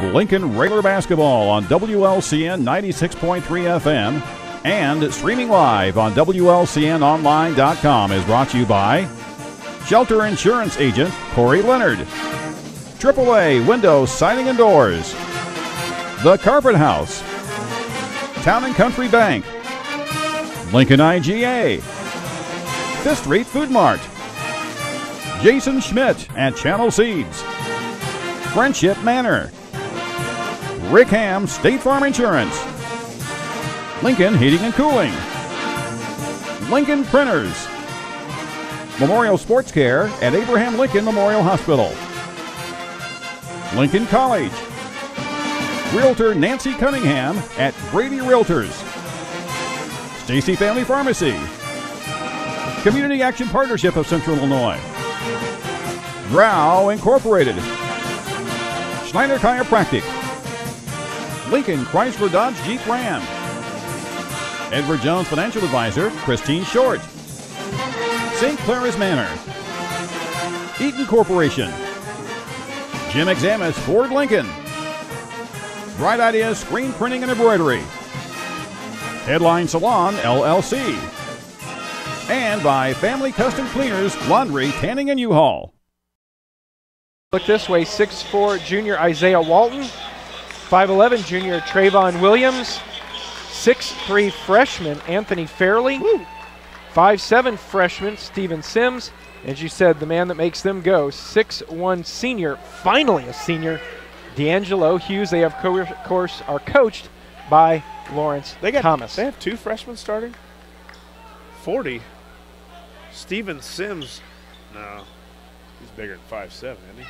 Lincoln Railer basketball on WLCN 96.3 FM and streaming live on WLCNonline.com is brought to you by Shelter Insurance Agent Corey Leonard, AAA Windows, Siding and Doors, The Carpet House, Town & Country Bank, Lincoln IGA, Fifth Street Food Mart, Jason Schmidt at Channel Seeds, Friendship Manor, Rick Ham State Farm Insurance, Lincoln Heating and Cooling, Lincoln Printers, Memorial Sports Care at Abraham Lincoln Memorial Hospital, Lincoln College, Realtor Nancy Cunningham at Brady Realtors, Stacy Family Pharmacy, Community Action Partnership of Central Illinois, Grau Incorporated, Schneider Chiropractic, Lincoln Chrysler Dodge Jeep Ram, Edward Jones Financial Advisor Christine Short, St. Clara's Manor, Eaton Corporation, Jim Examus Ford Lincoln, Bright Ideas Screen Printing and Embroidery, Headline Salon LLC, and by Family Custom Cleaners, Laundry, Tanning, and U-Haul. Look this way, 6'4" junior Isaiah Walton, 5'11" junior Trayvon Williams, 6'3" freshman Anthony Fairley, 5'7" freshman Steven Sims, as you said, the man that makes them go, 6'1" senior, finally a senior, D'Angelo Hughes. They, of course, are coached by Lawrence Thomas. They have two freshmen starting? 40. Steven Sims, no, he's bigger than 5'7", isn't he?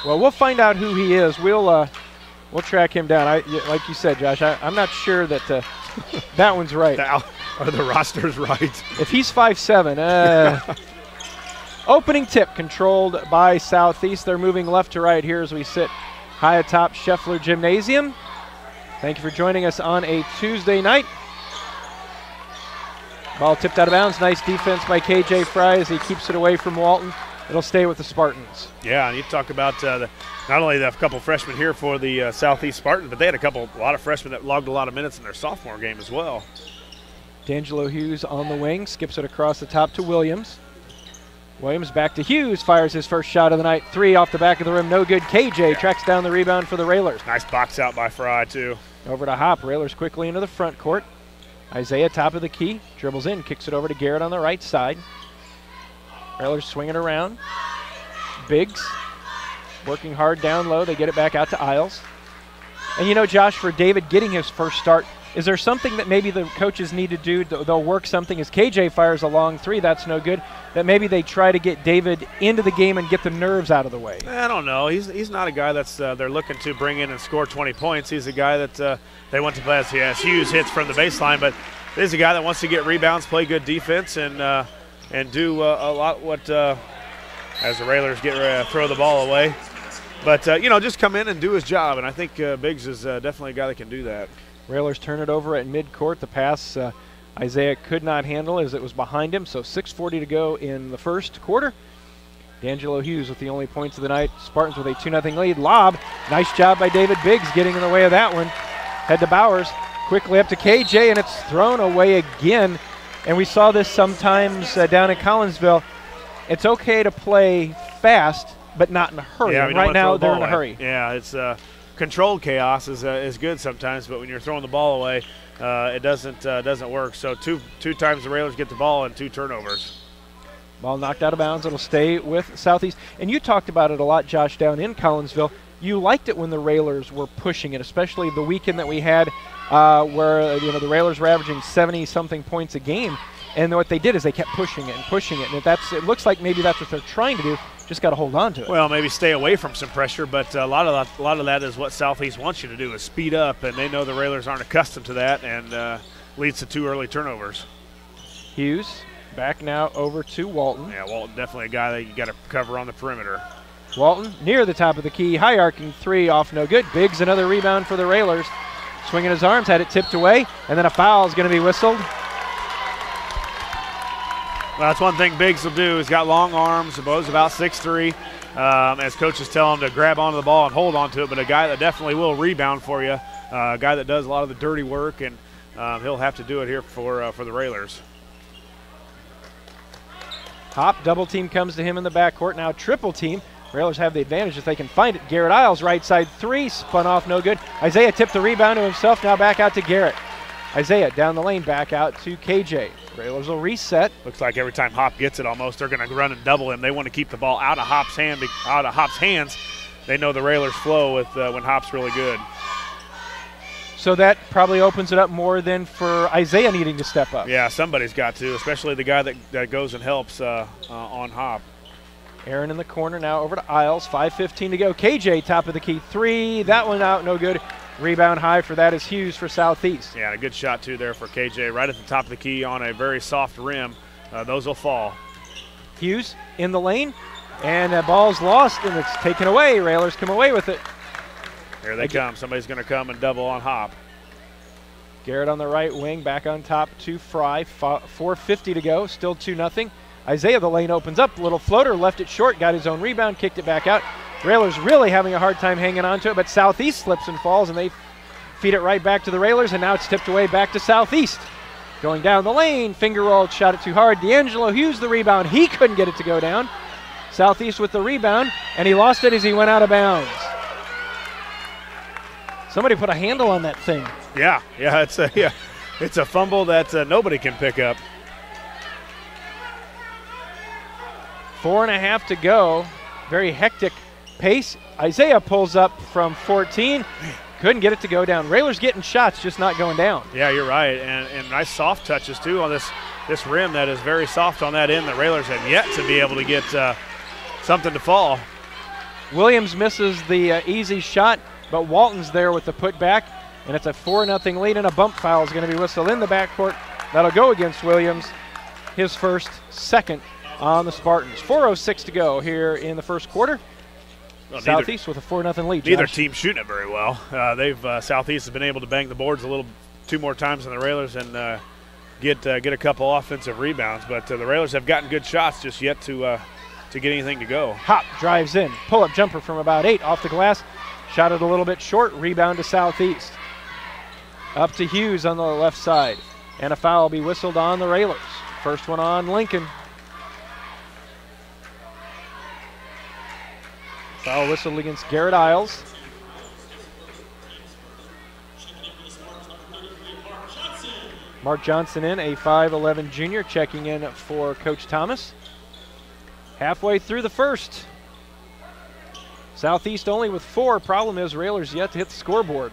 Well, we'll find out who he is. We'll track him down. Like you said, Josh, I'm not sure that that one's right. Are the rosters right? If he's 5'7", opening tip controlled by Southeast. They're moving left to right here as we sit high atop Scheffler Gymnasium. Thank you for joining us on a Tuesday night. Ball tipped out of bounds. Nice defense by KJ Fry as he keeps it away from Walton. It'll stay with the Spartans. Yeah, and you talk about not only the couple freshmen here for the Southeast Spartans, but they had a lot of freshmen that logged a lot of minutes in their sophomore game as well. D'Angelo Hughes on the wing, skips it across the top to Williams. Williams back to Hughes, fires his first shot of the night. 3 off the back of the rim, no good. KJ tracks down the rebound for the Railers. Nice box out by Fry, too. Over to Hop. Railers quickly into the front court. Isaiah, top of the key, dribbles in, kicks it over to Garrett on the right side. Railers swing it around. Biggs working hard down low. They get it back out to Isles. And you know, Josh, for David getting his first start, is there something that maybe the coaches need to do? They'll work something as KJ fires a long 3, that's no good, that maybe they try to get David into the game and get the nerves out of the way. I don't know. He's not a guy that's they're looking to bring in and score 20 points. He's a guy that they want to play as Hughes hits from the baseline, but he's a guy that wants to get rebounds, play good defense, and do a lot what as the Railers throw the ball away. But, just come in and do his job, and I think Biggs is definitely a guy that can do that. Railers turn it over at midcourt. The pass Isaiah could not handle as it was behind him, so 6:40 to go in the first quarter. D'Angelo Hughes with the only points of the night. Spartans with a 2-0 lead. Lob. Nice job by David Biggs getting in the way of that one. Head to Bowers. Quickly up to KJ, and it's thrown away again. And we saw this sometimes down in Collinsville. It's okay to play fast, but not in a hurry. Yeah, right now they're in a hurry. Yeah, it's controlled chaos is good sometimes, but when you're throwing the ball away, it doesn't work. So two times the Railers get the ball and 2 turnovers. Ball knocked out of bounds. It'll stay with Southeast. And you talked about it a lot, Josh, down in Collinsville. You liked it when the Railers were pushing it, especially the weekend that we had where the Railers were averaging 70-something points a game. And what they did is they kept pushing it and pushing it. And it looks like maybe that's what they're trying to do. Just got to hold on to it. Well, maybe stay away from some pressure, but a lot of that is what Southeast wants you to do, is speed up, and they know the Railers aren't accustomed to that, and leads to 2 early turnovers. Hughes back now over to Walton. Yeah, Walton definitely a guy that you got to cover on the perimeter. Walton near the top of the key, high arcing 3 off no good. Biggs another rebound for the Railers. Swinging his arms, had it tipped away, and then a foul is going to be whistled. Well, that's one thing Biggs will do. He's got long arms. Bo's about 6'3". As coaches tell him to grab onto the ball and hold onto it, but a guy that definitely will rebound for you, a guy that does a lot of the dirty work, and he'll have to do it here for the Railers. Hop double team comes to him in the backcourt. Now triple team. Railers have the advantage if they can find it. Garrett Isles, right side three, spun off, no good. Isaiah tipped the rebound to himself, now back out to Garrett. Isaiah down the lane, back out to KJ. Railers will reset. Looks like every time Hop gets it almost, they're going to run and double him. They want to keep the ball out of Hop's hands. They know the Railers flow with when Hop's really good. So that probably opens it up more than for Isaiah needing to step up. Yeah, somebody's got to, especially the guy that goes and helps on Hop. Aaron in the corner now over to Isles. 5:15 to go. KJ top of the key three. That one out, no good. Rebound high for that is Hughes for Southeast. Yeah, and a good shot too there for KJ, right at the top of the key on a very soft rim. Those will fall. Hughes in the lane, and that ball's lost, and it's taken away. Railers come away with it. Here they come. Somebody's going to come and double on Hop. Garrett on the right wing, back on top to Fry. 4:50 to go, still 2-0. Isaiah, the lane opens up, little floater, left it short, got his own rebound, kicked it back out. Railers really having a hard time hanging on to it, but Southeast slips and falls, and they feed it right back to the Railers, and now it's tipped away back to Southeast. Going down the lane, finger rolled, shot it too hard. D'Angelo Hughes the rebound. He couldn't get it to go down. Southeast with the rebound, and he lost it as he went out of bounds. Somebody put a handle on that thing. Yeah, it's a fumble that nobody can pick up. 4.5 to go. Very hectic pace. Isaiah pulls up from 14. Couldn't get it to go down. Railers getting shots, just not going down. Yeah, you're right. And nice soft touches, too, on this rim that is very soft on that end. The Railers have yet to be able to get something to fall. Williams misses the easy shot, but Walton's there with the putback, and it's a 4-0 lead, and a bump foul is going to be whistled in the backcourt. That'll go against Williams, his first, second on the Spartans. 4:06 to go here in the first quarter. Well, Southeast with a 4-0 lead. Neither team shooting it very well. Southeast has been able to bang the boards two more times than the Railers and get a couple offensive rebounds. But the Railers have gotten good shots, just yet to get anything to go. Hop drives in, pull-up jumper from about 8 off the glass. Shot it a little bit short. Rebound to Southeast. Up to Hughes on the left side, and a foul will be whistled on the Railers. First one on Lincoln. Foul whistled against Garrett Isles. Mark Johnson in, a 5'11 junior, checking in for Coach Thomas. Halfway through the first. Southeast only with 4. Problem is Railers yet to hit the scoreboard.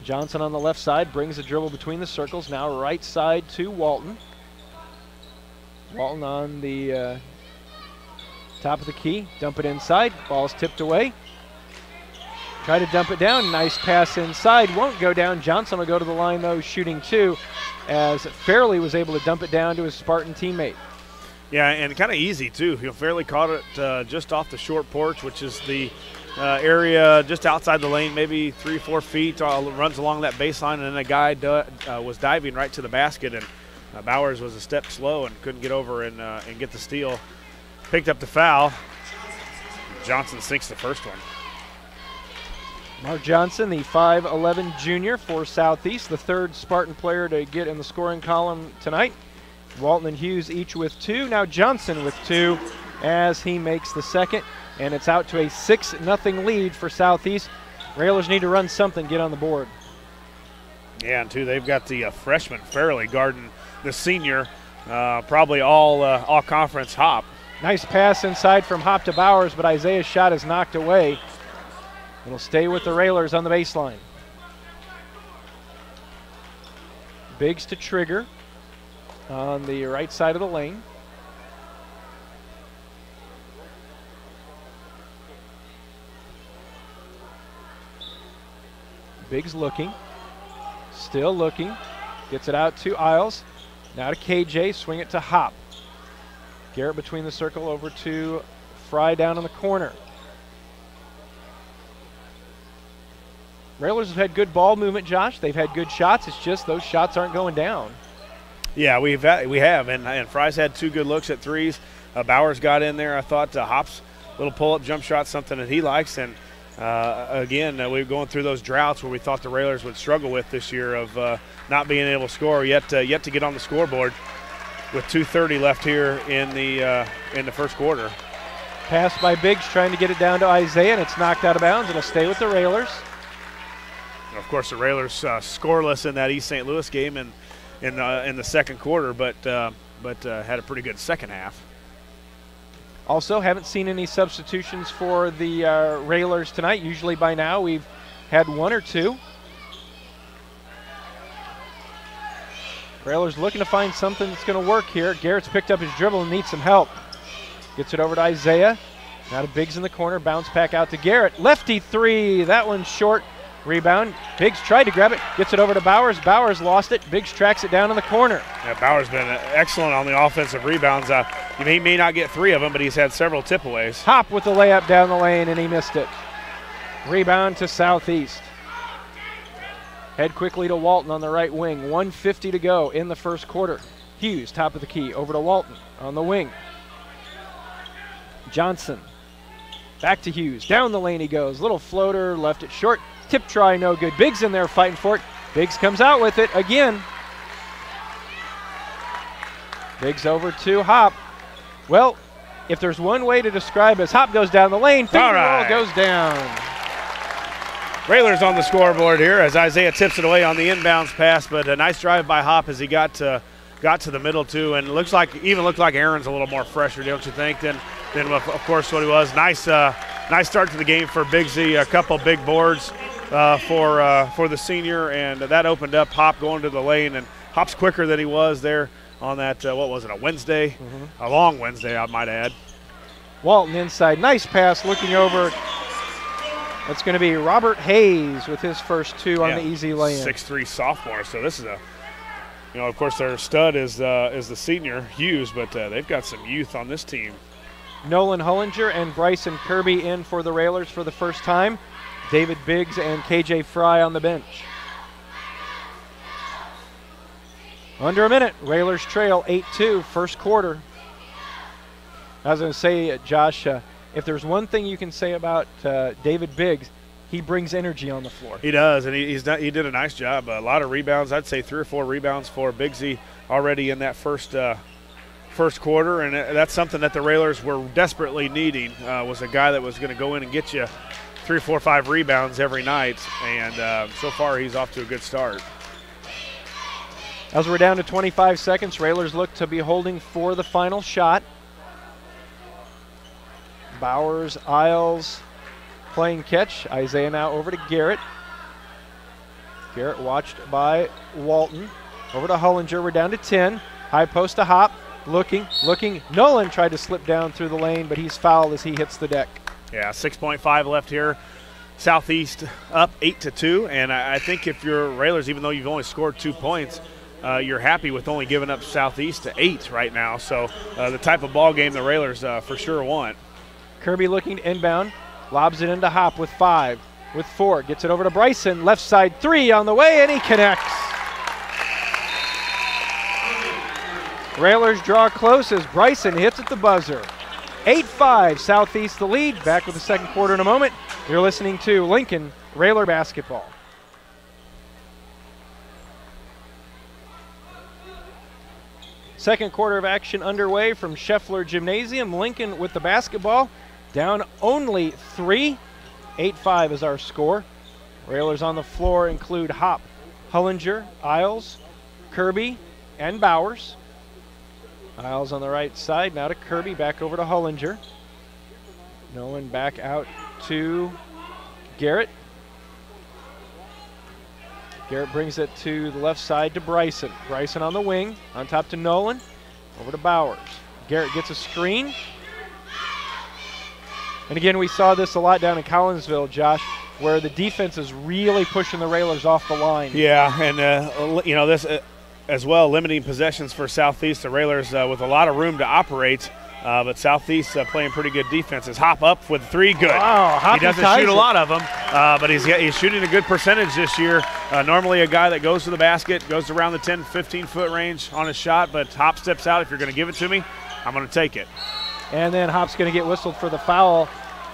Johnson on the left side brings the dribble between the circles. Now right side to Walton. Walton on the top of the key, dump it inside, ball's tipped away. Try to dump it down, nice pass inside, won't go down. Johnson will go to the line though, shooting 2, as Fairley was able to dump it down to his Spartan teammate. Yeah, and kind of easy too. Fairley caught it just off the short porch, which is the area just outside the lane, maybe 3-4 feet, runs along that baseline, and then a guy was diving right to the basket, and Bowers was a step slow and couldn't get over and get the steal. Picked up the foul. Johnson sinks the first one. Mark Johnson, the 5'11 junior for Southeast, the third Spartan player to get in the scoring column tonight. Walton and Hughes each with 2. Now Johnson with 2 as he makes the second. And it's out to a 6-0 lead for Southeast. Railers need to run something, get on the board. Yeah, and they've got the freshman Fairley guarding the senior, probably all conference Hop. Nice pass inside from Hop to Bowers, but Isaiah's shot is knocked away. It'll stay with the Railers on the baseline. Biggs to Trigger on the right side of the lane. Biggs looking, still looking, gets it out to Isles. Now to KJ, swing it to Hop. Garrett between the circle over to Fry down in the corner. Railers have had good ball movement, Josh. They've had good shots. It's just those shots aren't going down. Yeah, we have, and Fry's had 2 good looks at threes. Bowers got in there. I thought Hops, little pull-up jump shot, something that he likes. And again, we were going through those droughts where we thought the Railers would struggle with this year of not being able to score. Yet to get on the scoreboard with 2:30 left here in the first quarter. Pass by Biggs trying to get it down to Isaiah, and it's knocked out of bounds. It'll stay with the Railers. Of course, the Railers scoreless in that East St. Louis game in the second quarter, but had a pretty good second half. Also, haven't seen any substitutions for the Railers tonight. Usually by now we've had 1 or 2. Railers looking to find something that's going to work here. Garrett's picked up his dribble and needs some help. Gets it over to Isaiah. Now to Biggs in the corner. Bounce back out to Garrett. Lefty 3. That one's short. Rebound. Biggs tried to grab it. Gets it over to Bowers. Bowers lost it. Biggs tracks it down in the corner. Yeah, Bowers been excellent on the offensive rebounds. He may not get 3 of them, but he's had several tip-aways. Hop with the layup down the lane, and he missed it. Rebound to Southeast. Head quickly to Walton on the right wing. 1:50 to go in the first quarter. Hughes, top of the key, over to Walton on the wing. Johnson, back to Hughes. Down the lane he goes. Little floater, left it short. Tip try, no good. Biggs in there fighting for it. Biggs comes out with it again. Biggs over to Hop. Well, if there's one way to describe it, as Hop goes down the lane, finger roll goes down. Railers on the scoreboard here as Isaiah tips it away on the inbounds pass, but a nice drive by Hop as he got to the middle too, and looked like Aaron's a little more fresher, don't you think, than of course what he was. Nice start to the game for Biggsy. A couple big boards for the senior, and that opened up Hop going to the lane, and Hop's quicker than he was there on that, what was it, a Wednesday? Mm-hmm. A long Wednesday, I might add. Walton inside, nice pass, looking over. That's going to be Robert Hayes with his first 2 on the easy lay-in. 6'3" sophomore, so this is of course their stud is the senior, Hughes, but they've got some youth on this team. Nolan Hullinger and Bryson Kirby in for the Railers for the first time. David Biggs and KJ Fry on the bench. Under a minute, Railers trail 8-2, first quarter. I was going to say, Josh, if there's one thing you can say about David Biggs, he brings energy on the floor. He does, and he did a nice job. A lot of rebounds. I'd say 3 or 4 rebounds for Biggsy already in that first quarter, and that's something that the Railers were desperately needing, was a guy that was going to go in and get you 3, 4, 5 rebounds every night, and so far he's off to a good start. As we're down to 25 seconds, Railers look to be holding for the final shot. Bowers, Isles playing catch. Isaiah now over to Garrett. Garrett watched by Walton. Over to Hullinger. We're down to 10. High post to Hop. Looking. Nolan tried to slip down through the lane, but he's fouled as he hits the deck. Yeah, 6.5 left here. Southeast up 8-2, and I think if you're Railers, even though you've only scored 2 points, you're happy with only giving up Southeast to 8 right now. So the type of ball game the Railers for sure want. Kirby looking to inbound, lobs it into Hop with 5, with 4, gets it over to Bryson, left side 3 on the way, and he connects. Railers draw close as Bryson hits at the buzzer. 8-5, Southeast the lead. Back with the second quarter in a moment. You're listening to Lincoln Railer Basketball. Second quarter of action underway from Scheffler Gymnasium. Lincoln with the basketball. Down only 3. 8-5 is our score. Railers on the floor include Hop, Hullinger, Isles, Kirby, and Bowers. Isles on the right side, now to Kirby, back over to Hullinger. Nolan back out to Garrett. Garrett brings it to the left side to Bryson. Bryson on the wing, on top to Nolan, over to Bowers. Garrett gets a screen. And again, we saw this a lot down in Collinsville, Josh, where the defense is really pushing the Railers off the line. Yeah, and this as well, limiting possessions for Southeast. The Railers with a lot of room to operate But Southeast playing pretty good defense. Hop up with 3, good. Wow, Hop he doesn't shoot a lot of them, but he's shooting a good percentage this year. Normally a guy that goes to the basket, goes around the 10, 15-foot range on his shot, but Hop steps out. If you're going to give it to me, I'm going to take it. And then Hop's going to get whistled for the foul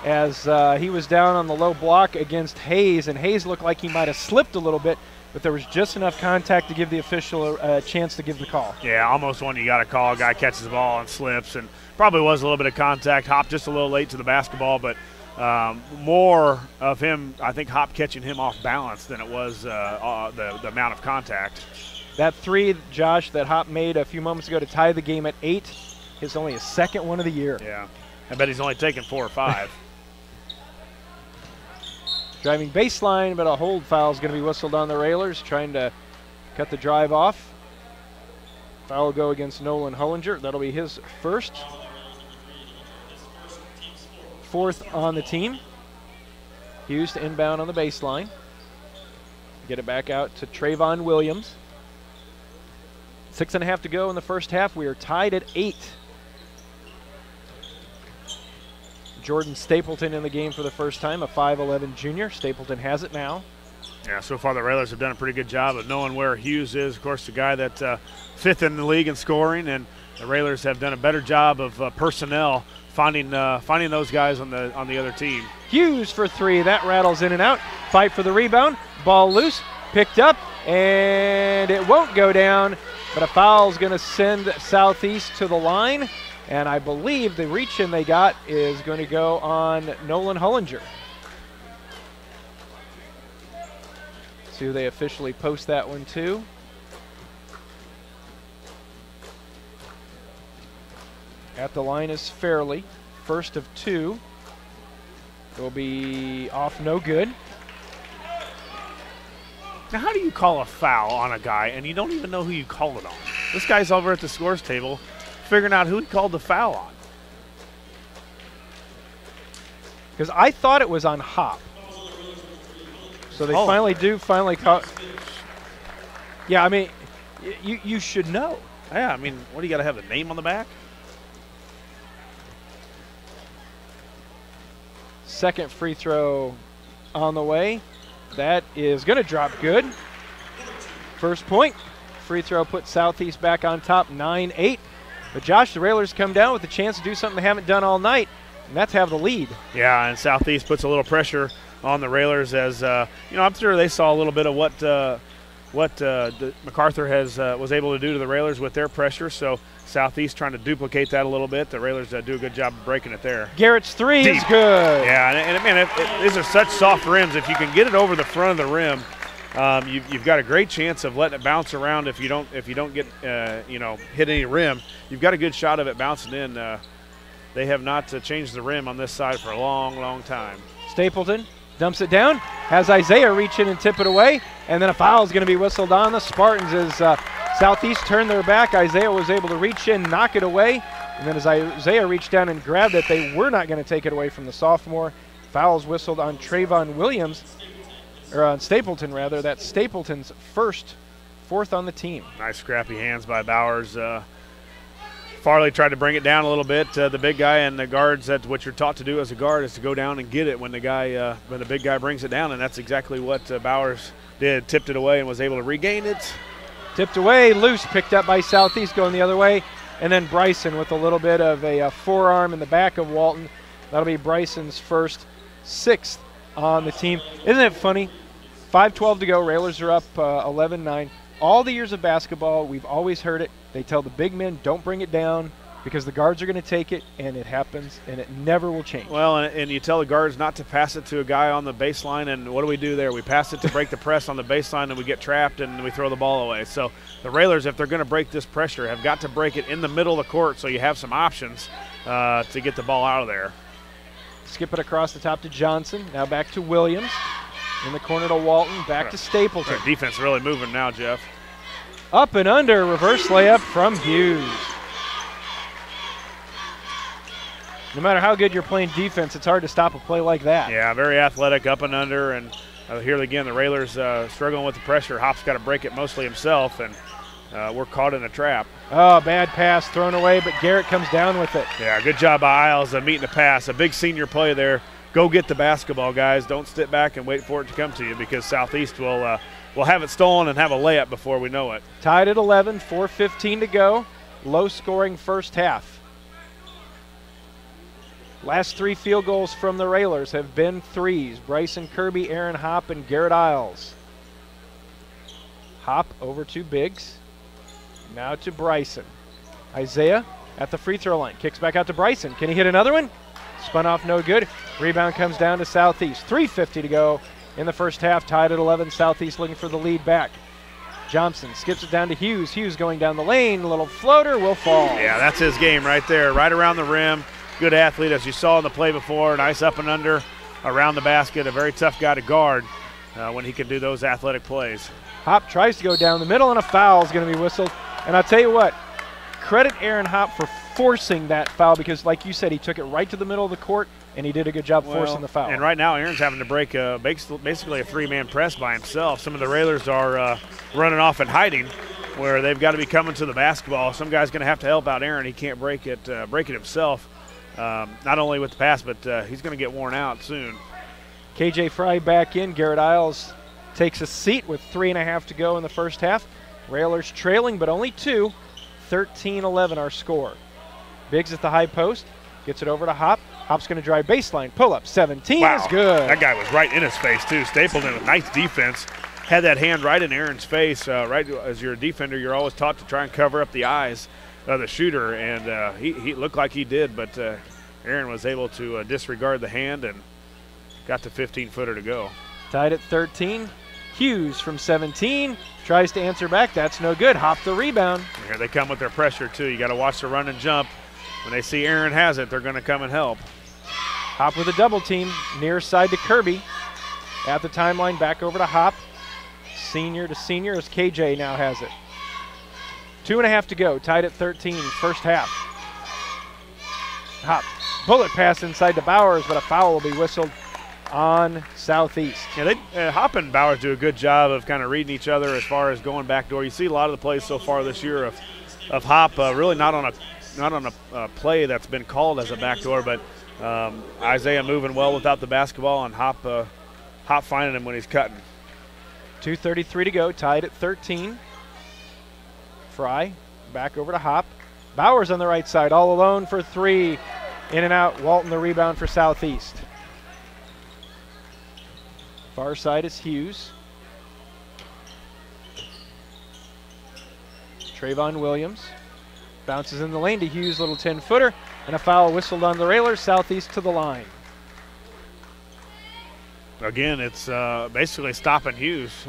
as he was down on the low block against Hayes, and Hayes looked like he might have slipped a little bit, but there was just enough contact to give the official a chance to give the call. Yeah, almost one you got to call. A guy catches the ball and slips, and probably was a little bit of contact. Hop just a little late to the basketball, but more of him, I think Hop catching him off balance than it was the amount of contact. That 3, Josh, that Hop made a few moments ago to tie the game at 8 is only his second one of the year. Yeah, I bet he's only taken 4 or 5. Driving baseline, but a hold foul is going to be whistled on the Railers, trying to cut the drive off. Foul will go against Nolan Hollinger. That'll be his first. 4th on the team. Hughes to inbound on the baseline. Get it back out to Trayvon Williams. 6.5 to go in the first half. We are tied at 8. Jordan Stapleton in the game for the first time, a 5'11 junior. Stapleton has it now. Yeah, so far the Railers have done a pretty good job of knowing where Hughes is. Of course, the guy that 5th in the league in scoring, and the Railers have done a better job of personnel finding those guys on the other team. Hughes for 3. That rattles in and out. Fight for the rebound. Ball loose. Picked up, and it won't go down, but a foul is going to send Southeast to the line. And I believe the reach-in they got is going to go on Nolan Hollinger. See who they officially post that one to. At the line is Fairley. First of 2. Will be off, no good. Now, how do you call a foul on a guy and you don't even know who you call it on? This guy's over at the scores table figuring out who he called the foul on. Because I thought it was on Hop. So they finally caught. Yeah, I mean, you should know. Yeah, I mean, what do you got to have the name on the back? Second free throw on the way. That is going to drop good. First point. Free throw puts Southeast back on top, 9-8. But Josh, the Railers come down with a chance to do something they haven't done all night, and that's have the lead. Yeah, and Southeast puts a little pressure on the Railers as, I'm sure they saw a little bit of what MacArthur was able to do to the Railers with their pressure. So Southeast trying to duplicate that a little bit. The Railers do a good job of breaking it there. Garrett's 3 Deep. is good. Yeah, and man, these are such soft rims. If you can get it over the front of the rim, you've got a great chance of letting it bounce around. If you don't get hit any rim, you've got a good shot of it bouncing in. They have not changed the rim on this side for a long, long time. Stapleton dumps it down, has Isaiah reach in and tip it away, and then a foul is going to be whistled on the Spartans as Southeast turned their back. Isaiah was able to reach in, knock it away, and then as Isaiah reached down and grabbed it, they were not going to take it away from the sophomore. Fouls whistled on Trayvon Williams, or on Stapleton rather. That's Stapleton's fourth on the team. Nice scrappy hands by Bowers. Farley tried to bring it down a little bit. The big guy and the guards, that's what you're taught to do as a guard, is to go down and get it when the big guy brings it down, and that's exactly what Bowers did. Tipped it away and was able to regain it. Tipped away, loose, picked up by Southeast going the other way, and then Bryson with a little bit of a forearm in the back of Walton. That'll be Bryson's first, 6th on the team. Isn't it funny? 5:12 to go. Railers are up 11-9. All the years of basketball, we've always heard it. They tell the big men, don't bring it down because the guards are going to take it, and it happens, and it never will change. Well, and you tell the guards not to pass it to a guy on the baseline, and what do we do there? We pass it to break the press on the baseline, and we get trapped, and we throw the ball away. So the Railers, if they're going to break this pressure, have got to break it in the middle of the court so you have some options to get the ball out of there. Skip it across the top to Johnson. Now back to Williams. In the corner to Walton. Back to Stapleton. Our defense really moving now, Jeff. Up and under. Reverse layup from Hughes. No matter how good you're playing defense, it's hard to stop a play like that. Yeah, very athletic, up and under. And here again, the Railers struggling with the pressure. Hop's got to break it mostly himself. And we're caught in a trap. Oh, bad pass thrown away, but Garrett comes down with it. Yeah, good job by Isles meeting the pass. A big senior play there. Go get the basketball, guys. Don't sit back and wait for it to come to you, because Southeast will have it stolen and have a layup before we know it. Tied at 11, 4:15 to go. Low-scoring first half. Last 3 field goals from the Railers have been threes. Bryson Kirby, Aaron Hopp, and Garrett Isles. Hopp over to Biggs. Now to Bryson. Isaiah at the free throw line. Kicks back out to Bryson. Can he hit another one? Spun off, no good. Rebound comes down to Southeast. 3:50 to go in the first half. Tied at 11. Southeast looking for the lead back. Johnson skips it down to Hughes. Hughes going down the lane. A little floater will fall. Yeah, that's his game right there. Right around the rim. Good athlete, as you saw in the play before. Nice up and under around the basket. A very tough guy to guard when he can do those athletic plays. Hopp tries to go down the middle, and a foul is going to be whistled. And I'll tell you what, credit Aaron Hopp for forcing that foul, because like you said, he took it right to the middle of the court, and he did a good job forcing the foul. And right now, Aaron's having to break basically a 3-man press by himself. Some of the Railers are running off and hiding, where they've got to be coming to the basketball. Some guy's going to have to help out Aaron. He can't break it himself. Not only with the pass, but he's going to get worn out soon. KJ Fry back in. Garrett Isles takes a seat with 3.5 to go in the first half. Railers trailing, but only 2. 13-11 our score. Biggs at the high post. Gets it over to Hopp. Hopp's going to drive baseline. Pull up. 17 wow. is good. That guy was right in his face, too. Stapled in with nice defense. Had that hand right in Aaron's face. Right as you're a defender, you're always taught to try and cover up the eyes of the shooter, and he looked like he did, but Aaron was able to disregard the hand and got the 15-footer to go. Tied at 13. Hughes from 17 tries to answer back. That's no good. Hopp the rebound. And here they come with their pressure, too. You got to watch the run and jump. When they see Aaron has it, they're going to come and help. Hopp with a double team. Near side to Kirby. At the timeline, back over to Hopp. Senior to senior as KJ now has it. 2.5 to go. Tied at 13. First half. Hopp. Bullet pass inside to Bowers, but a foul will be whistled on Southeast. Yeah, Hopp and Bowers do a good job of kind of reading each other as far as going backdoor. You see a lot of the plays so far this year of Hopp really not on a play that's been called as a backdoor, but Isaiah moving well without the basketball, and Hopp finding him when he's cutting. 2:33 to go, tied at 13. Fry back over to Hopp. Bowers on the right side, all alone for 3. In and out. Walton the rebound for Southeast. Far side is Hughes. Trayvon Williams bounces in the lane to Hughes, little 10-footer, and a foul whistled on the Railers. Southeast to the line. Again, it's basically stopping Hughes.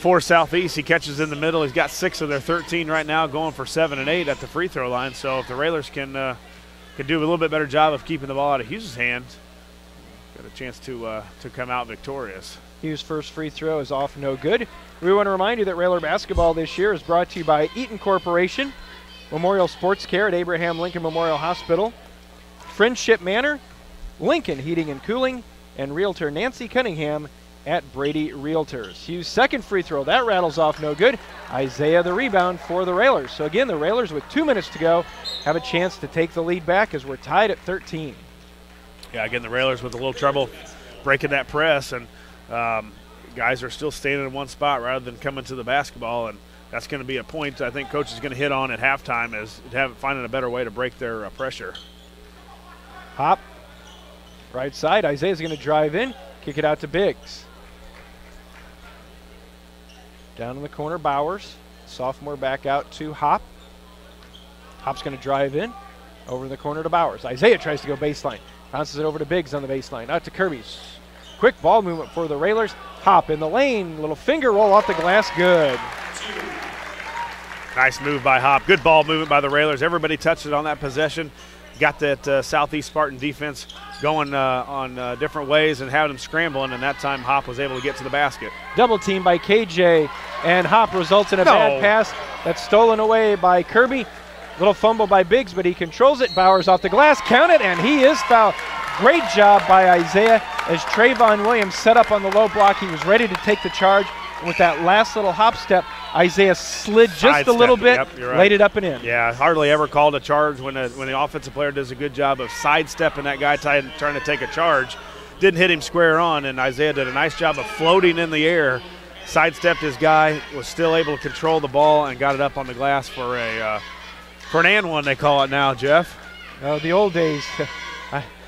For Southeast, he catches in the middle. He's got 6 of their 13 right now, going for 7 and 8 at the free throw line. So if the Railers can do a little bit better job of keeping the ball out of Hughes' hands, got a chance to come out victorious. Hughes' first free throw is off, no good. We want to remind you that Railer basketball this year is brought to you by Eaton Corporation, Memorial Sports Care at Abraham Lincoln Memorial Hospital, Friendship Manor, Lincoln Heating and Cooling, and Realtor Nancy Cunningham at Brady Realtors. Hughes' second free throw, that rattles off, no good. Isaiah the rebound for the Railers. So again, the Railers with 2 minutes to go have a chance to take the lead back as we're tied at 13. Yeah, again, the Railers with a little trouble breaking that press, and guys are still standing in one spot rather than coming to the basketball, and that's going to be a point I think Coach is going to hit on at halftime, is finding a better way to break their pressure. Hopp, right side. Isaiah's going to drive in, kick it out to Biggs. Down in the corner, Bowers. Sophomore back out to Hopp. Hopp's going to drive in, over in the corner to Bowers. Isaiah tries to go baseline. Bounces it over to Biggs on the baseline. Out to Kirby. Quick ball movement for the Railers. Hopp in the lane. Little finger roll off the glass. Good. Nice move by Hopp. Good ball movement by the Railers. Everybody touched it on that possession. Got that Southeast Spartan defense going on different ways and having them scrambling, and that time Hopp was able to get to the basket. Double team by KJ, and Hopp results in a bad pass that's stolen away by Kirby. Little fumble by Biggs, but he controls it. Bowers off the glass, count it, and he is fouled. Great job by Isaiah as Trayvon Williams set up on the low block. He was ready to take the charge. And with that last little hop step, Isaiah slid just a little bit, yep, you're right. laid it up and in. Yeah, hardly ever called a charge when the offensive player does a good job of sidestepping that guy trying to take a charge. Didn't hit him square on, and Isaiah did a nice job of floating in the air, sidestepped his guy, was still able to control the ball, and got it up on the glass for an and one, they call it now, Jeff. The old days.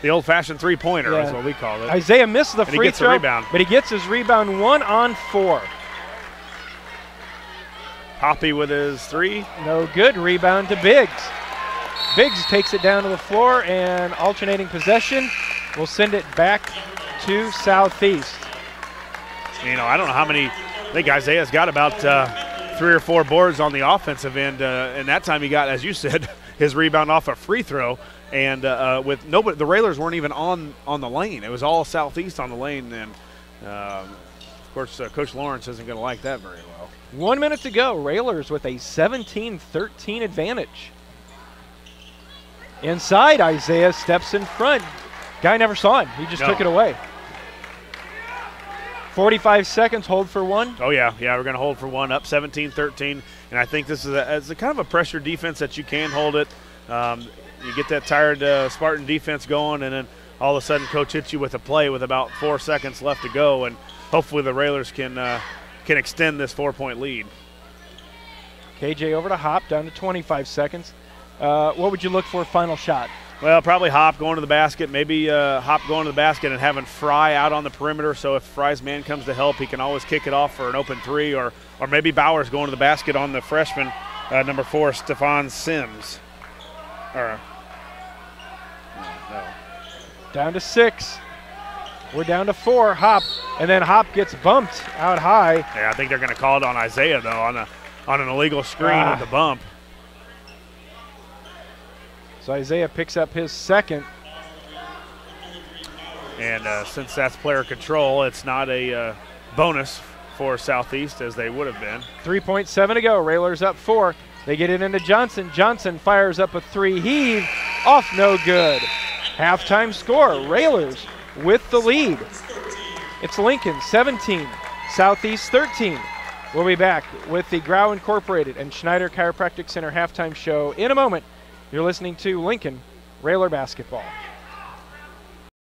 The old-fashioned three-pointer is what we call it. Isaiah missed the free throw, rebound. but he gets his rebound 1 on 4. Hoppy with his three. No good. Rebound to Biggs. Biggs takes it down to the floor, and alternating possession will send it back to Southeast. I don't know how many. I think Isaiah's got about 3 or 4 boards on the offensive end, and that time he got, as you said, his rebound off a free throw. And with nobody, the Railers weren't even on the lane. It was all Southeast on the lane, and of course, Coach Lawrence isn't going to like that very well. 1 minute to go. Railers with a 17-13 advantage. Inside, Isaiah steps in front. Guy never saw him. He just took it away. 45 seconds, hold for one. Oh, yeah. Yeah, we're going to hold for one, up 17-13. And I think this is a kind of a pressure defense that you can hold it. You get that tired Spartan defense going, and then all of a sudden Coach hits you with a play with about 4 seconds left to go, and hopefully the Railers can extend this 4-point lead. KJ over to Hop, down to 25 seconds. What would you look for final shot? Well, probably Hop going to the basket, maybe Hop going to the basket and having Fry out on the perimeter, so if Fry's man comes to help, he can always kick it off for an open three, or maybe Bowers going to the basket on the freshman, number 4, Stephon Sims. No. Down to 6. We're down to 4. Hop, and then Hop gets bumped out high. Yeah, I think they're going to call it on Isaiah, though, on an illegal screen with the bump. So Isaiah picks up his second. And since that's player control, it's not a bonus for Southeast as they would have been. 3.7 to go. Railers up 4. They get it into Johnson. Johnson fires up a 3. Heave. Off, no good. Halftime score. Railers with the lead. It's Lincoln 17, Southeast 13. We'll be back with the Grau Incorporated and Schneider Chiropractic Center halftime show in a moment. You're listening to Lincoln Railer Basketball.